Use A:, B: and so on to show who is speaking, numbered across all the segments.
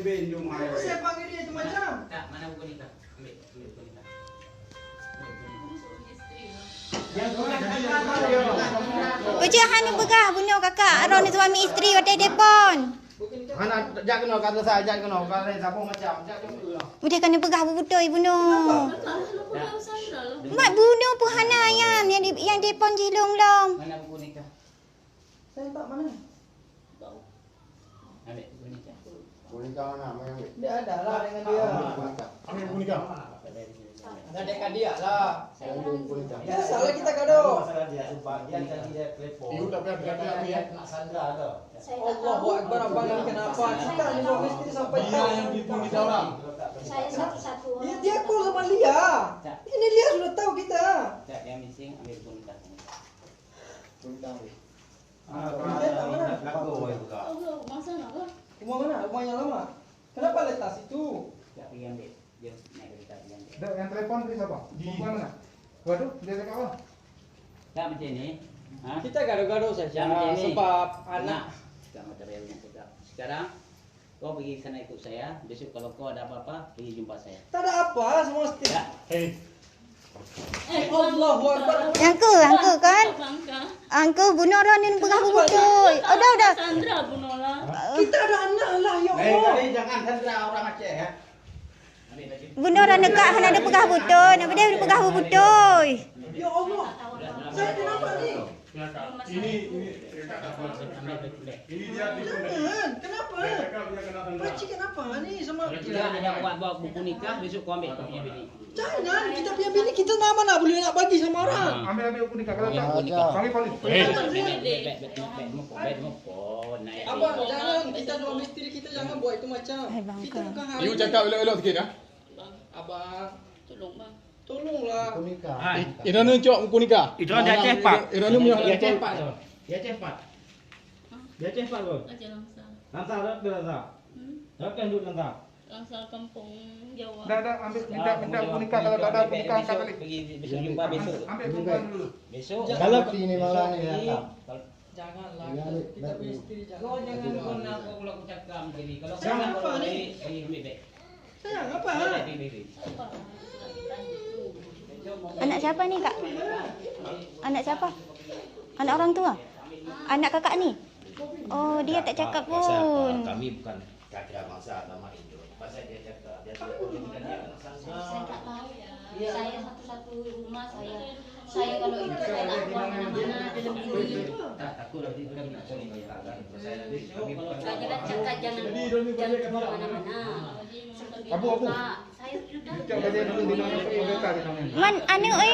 A: benjung air.
B: Saya panggil dia itu macam.
C: Kak, mana buku nikah? Ambil buku nikah.
D: Uji hanu begah bunuh kakak. Aron suami isteri hotel depon.
A: Anak jak kena kata saya jak kena kata siapa macam jak kena.
D: Udah kena begah bubutoi bunuh. Mak bunuh pun hana yang depon jilong long.
C: Mana buku nikah?
B: Saya tak mana.
C: Ambil buku nikah.
A: Kunikah mana yang
B: Dia ada lah dengan dia.
A: ambil kunikah.
B: Ada dekat dia lah.
A: Saya belum kunikah.
B: Kita salah kita kado.
E: Masalah dia sebagian tadi dia telepon.
A: Ibu tak payah
E: Dia kena Sandra tu.
B: Allahu Akbar abang ini kenapa? Kita ni suami isteri sampai tahu.
A: tipu kita orang.
F: Saya satu-satu.
B: Dia call sama Lia. Ini Lia sudah tahu kita.
C: Kak, yang missing ambil buku nikah.
A: Kunikah.
F: Masa nak lah.
B: Rumah mana? Rumah yang lama. Kenapa letak situ?
C: Kak, pergi ambil. Dia naik ke kita pergi ambil.
G: Yang telepon tadi siapa? Perempuan mana? Waduh, dia dekat apa?
C: Kak, macam ni. Ha?
B: Kita gado-gado saja
C: Yang macam ni.
B: sebab anak.
C: Sekarang materialnya cakap. Sekarang kau pergi sana ikut saya. Besok kalau kau ada apa-apa, pergi jumpa saya.
B: Tak ada apa, semua mesti.
C: Ya.
B: Allahu Akbar.
D: Angku kan? Angku bunuh orang ni begah bubutoi. Udah.
F: Sandra bunola.
B: Kita ada anak lah, ya Allah.
A: Tadi jangan Sandra orang Aceh ya.
C: Ambil baju.
D: Bunuh orang dekat hana ada begah bubutoi. Nama dia begah bubutoi.
B: Ya Allah. Saya kenapa ni?
A: Ini
C: Ambil baju.
A: ini dia tipu.
B: Jangan. Kenapa?
A: Dia kena Sandra.
B: Pakcik kenapa ni sama
C: Kalau tidak ada buat buku nikah, besok kau ambil kau punya bini.
B: Jangan, kita punya bini kita nama nak boleh nak bagi sama orang.
G: Ambil kunikah kalau tak.
C: Nikah.
G: Panggil polis.
B: Abang, jangan. Kita suami isteri kita jangan buat itu macam.
D: Hai, bang,
B: Kita
D: kau.
B: bukan hari.
G: You cakap elok-elok sikit ya.
B: Abang,
F: Tolong bang.
B: tolonglah.
A: Kunikah.
G: Irana cok kunikah.
C: Itu orang dia cepat.
G: Irana punya
C: Dia cepat tu. Dia cepat. Dia cepat tu.
F: Aja langsa.
E: Lantar dah berasa. Takkan duduk lantar.
F: Langsa kampung Jawa.
G: Dah ambil minta kunikah kalau tak ada kunikah angkat balik.
C: Pergi besok jumpa besok.
G: Ambil perempuan dulu.
C: Besok.
A: Kalau ini malah ni datang.
B: Janganlah.
A: Ya,
B: Kita punya isteri
C: Kau
B: jangan.
C: jangan pernah kau pula aku cakap jadi kalau
B: Sayang
C: kau
B: apa ni?
C: pergi ambil beg.
B: Sayang apa?
D: Anak siapa ni kak? Anak siapa? Anak orang tua? Anak kakak ni? Oh dia tak cakap pun.
E: Kami bukan kakak masa nama Indo. Pasal dia cakap dia
F: Saya tak tahu ya. Saya satu-satu rumah saya kalau itu saya tak keluar mana-mana dalam ini.
C: Tak takut nanti kami nak cari bayar kan. Saya
F: Saya kan cakap jangan keluar mana-mana. Seperti
G: Abu.
F: itu Pak. Saya sudah.
G: Cok bagi dulu di mana kereta di sana.
D: Man anu oi?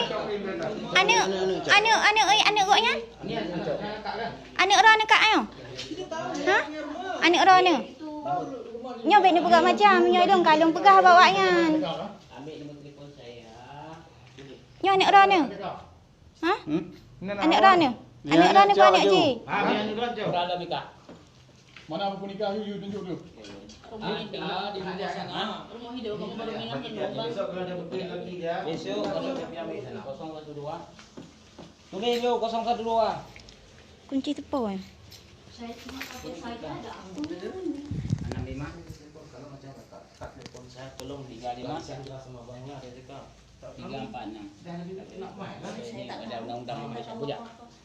D: Anu oi anu goknya?
C: Ini anak kak kan?
D: Anu orang dekat ayo. Ha? Anu orang ni. Nyo bet ni pegak macam nyo dong kalung pegah bawanya.
C: Ambil nombor telefon saya.
D: Nyo anak orang ni. Ha? Anak orang ni. Anak orang ni banyak je.
A: Biar ni dulu.
C: Berada Mika.
G: Mana buku nikah you tunjuk dulu.
F: Rumah hidup.
B: Di media sana.
F: Rumah hidup kamu baru minum kan bang.
E: besok kalau ada bukti lagi dia.
C: Besok kalau kami ambil sana 012. Tulis yo 012.
D: Kunci tepon.
F: Saya cuma pakai saja ada aku.
C: 65. Kalau macam kak telefon saya tolong 35.
E: Sandra sama bangnya dia cakap.
C: 346. Ini ada undang-undang Malaysia pujak.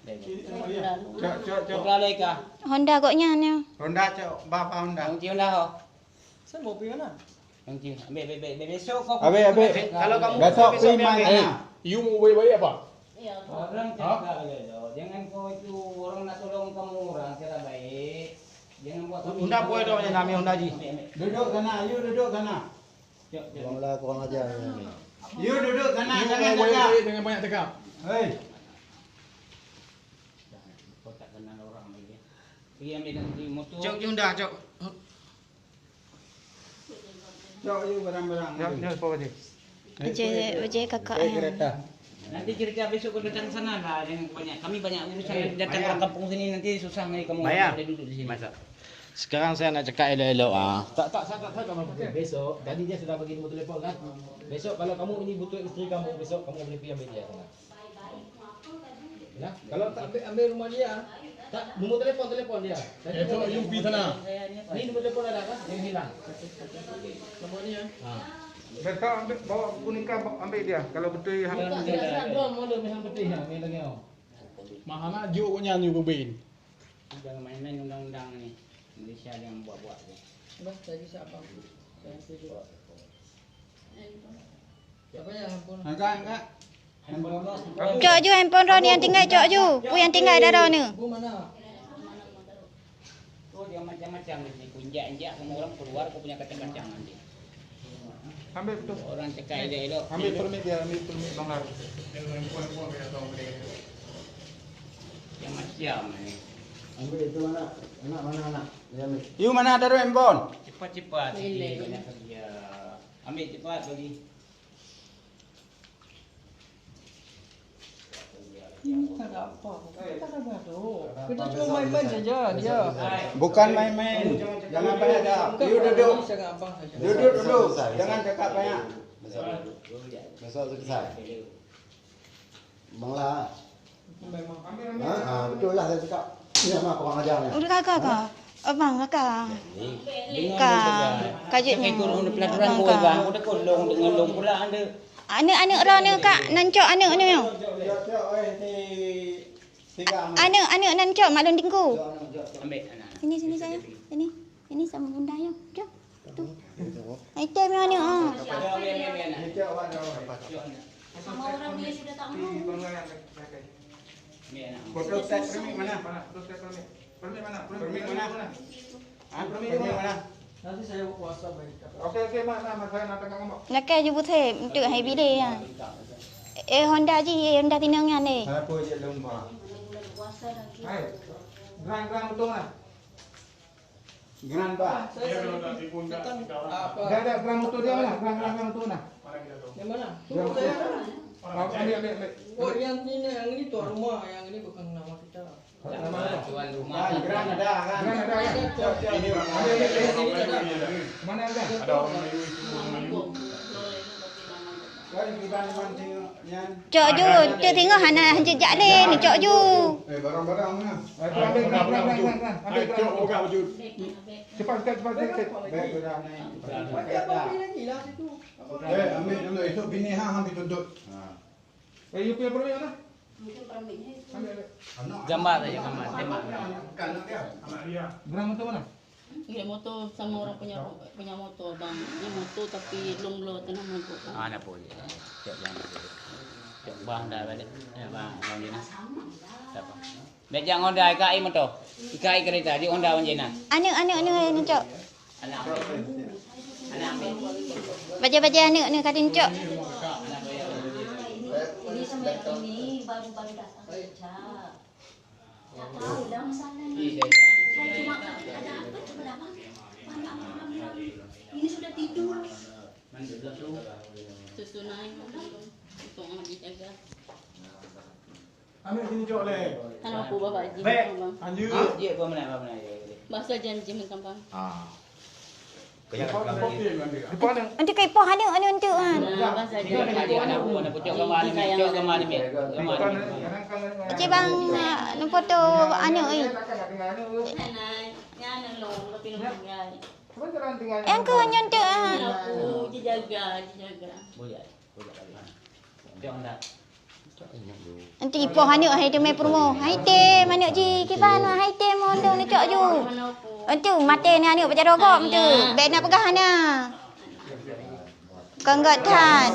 G: Cok.
C: Berada Ika.
D: Honda goknya ni.
A: Honda cok, bapa Honda.
C: Yang cium dah ho.
B: Saya mau pergi mana?
C: Yang cium. Ambil besok kau.
G: Habis.
A: Kalau kamu
G: Besok
A: besok
G: pergi main.
A: ambil.
G: You mau baik-baik apa?
F: Iya.
C: Orang cakap aja. Jangan kau itu orang nak tolong kamu orang cara baik. Jangan buat.
A: Honda boleh dong yang namanya Honda ji. Duduk sana, you duduk sana.
E: Kuranglah kurang ajar ni.
A: You duduk sana,
G: You
A: jangan
G: mau
A: cakap.
G: baik-baik dengan banyak cakap.
A: Hei.
C: Kau tak kenal orang lagi. Pergi ambil nanti motor.
A: Cok Honda cok. Cok you barang-barang.
G: Ya, apa aja.
D: Oje kakak
E: Eh
D: ayah.
E: kereta.
C: Nanti cerita besok kau datang sana lah. Jangan banyak. Kami banyak urusan datang
A: Bayar.
C: ke kampung sini nanti susah nih kamu.
A: Bayar.
C: Boleh duduk di sini.
A: Masa.
E: Sekarang saya nak cakap elok-elok ah.
G: Tak kamu.
E: Besok tadi dia sudah bagi nombor telefon kan. Besok kalau kamu ini butuh isteri kamu besok kamu boleh pergi ambil dia sana. Ya?
B: Kalau tak ambil rumah dia,
E: Tak, nombor telefon dia.
G: Esok you pergi sana.
E: Ni nombor telefon ada kan? Yang hilang.
B: Nombor ni ya.
E: Ha.
G: Besok ambil bawa kunika ambil dia. Kalau betul
E: Tak tidak drum ada memang betul ha, main lagi oh.
G: Mahana juk punya ni berbin.
C: Jangan main-main undang-undang ni. Malaysia yang buat-buat ni.
B: Bas tadi siapa? Saya setuju. Siapa yang handphone?
G: Angkat.
D: Cok Ju handphone Ron yang tinggal Cok Ju. Pu yang tinggal dah Ron ni.
B: Bu mana?
C: Oh dia macam-macam ni. Kunjak-injak semua orang keluar kau punya kacang-kacang nanti.
G: Ambil betul.
C: Orang cekai dia elok.
G: Ambil permit dia, ambil permit Bang Lar.
C: Yang macam ni.
A: Ambil itu anak anak. Dia ambil.
G: You mana ada handphone?
C: Cepat-cepat. Banyak kerja. Ambil cepat bagi.
B: Ini tak ada apa. Kita tak ada tu. Kita cuma main-main saja dia.
G: Bukan main-main. Jangan banyak dah. You duduk.
B: Sangat abang saja.
G: Duduk dulu. Jangan cakap banyak.
A: Besok selesai. Bang Lah.
B: Memang.
A: Betul lah saya cakap. Ini sama kurang ajarnya.
D: Udah kakak. Abang kakak. Kajutnya.
C: Ikut orang pelaturan kau bang. Udah kau long dengan long pula anda.
D: Anak Ron ni kak nancok anak ni. Anak nancok maklum tinggu.
C: Ambil anak.
D: Sini saya. Sini sama bunda ya. Jom. Tu. Item yang ni ah.
C: Ambil anak.
F: Sama orang dia sudah tak mau.
C: Ambil anak.
G: Foto set permit mana? Foto set permit. Permit mana? Permit mana? Permit mana?
B: Nanti saya kuasa baik.
G: Okey, mak saya nak tengok ngomong.
D: Nak ke jemput saya untuk happy day ya. Honda Honda tinangan ni.
G: Apa je lomba.
F: Bulan puasa lagi.
G: Hai. Gran betul mana? Gran ba?
B: Saya datang apa?
G: Dah ada gran motor dia mana? Gran motor mana?
B: Yang mana?
G: Gran
B: Tunggu saya.
G: ambil.
B: Oh yang ini tuan rumah, yang ini bukan nama kita.
G: Nama
C: Tuan rumah.
G: Gran ada kan? Gran ada kan? Ini mana ada? Ada orang Melayu. Kau di mana tengoknya?
D: Cok Ju, tu tengok hana jejak ni Cok Ju.
G: Barang-barang mana? Ambil gran. Ambil gran. Buka baju. Cepat. Baik sudah naik.
B: Apa lagi lah situ?
G: Ambil dulu. Esok bini hang ambil tuntut. You punya permit mana?
F: Mungkin permitnya itu.
G: Ambil.
C: Gambar saja gambar. Tembak.
G: Gran motor mana?
F: Gila motor sama orang punya motor bang. Ini motor tapi long tenang motor.
C: Anak pun. Cok jangan. Cok bang dah balik. Ya bang, bang Jina. Siapa? Bejang Honda IKI motor. IKI kereta di Honda Bang Jina.
D: Anak ni Cok.
C: Anak ambil.
D: Baca anak ni kata Cok.
F: Ini sampai ini baru datang kerja. Tak tahu dah masalahnya. Saya cuma ada apa coba abang. Ini sudah tidur. Susu naik untuk orang dijaga.
G: Ambil sini cok le.
F: Kalau aku bawa haji
G: Baik.
F: bang.
G: Anjir.
C: Dia apa mana?
F: Bahasa janji mentang bang.
G: Depan yang
D: Nanti kau poh anak untuk kan.
F: Bahasa janji.
C: Anak pucuk gambar ni. Cok gambar ni. Gambar ni.
D: Cik bang nak foto anak ni.
F: Anak long tapi long tinggal.
D: Yang kau nyontok ah.
F: Aku dijaga.
C: Boleh. Cok Honda.
D: Nanti poh anak hai tu mai promo. Hai te anak ji kiban hai te mondong ni Cok Ju.
F: Mana aku.
D: Itu mata ni anak baca rokok tu. Baik nak pegah ana. Kau enggak tan.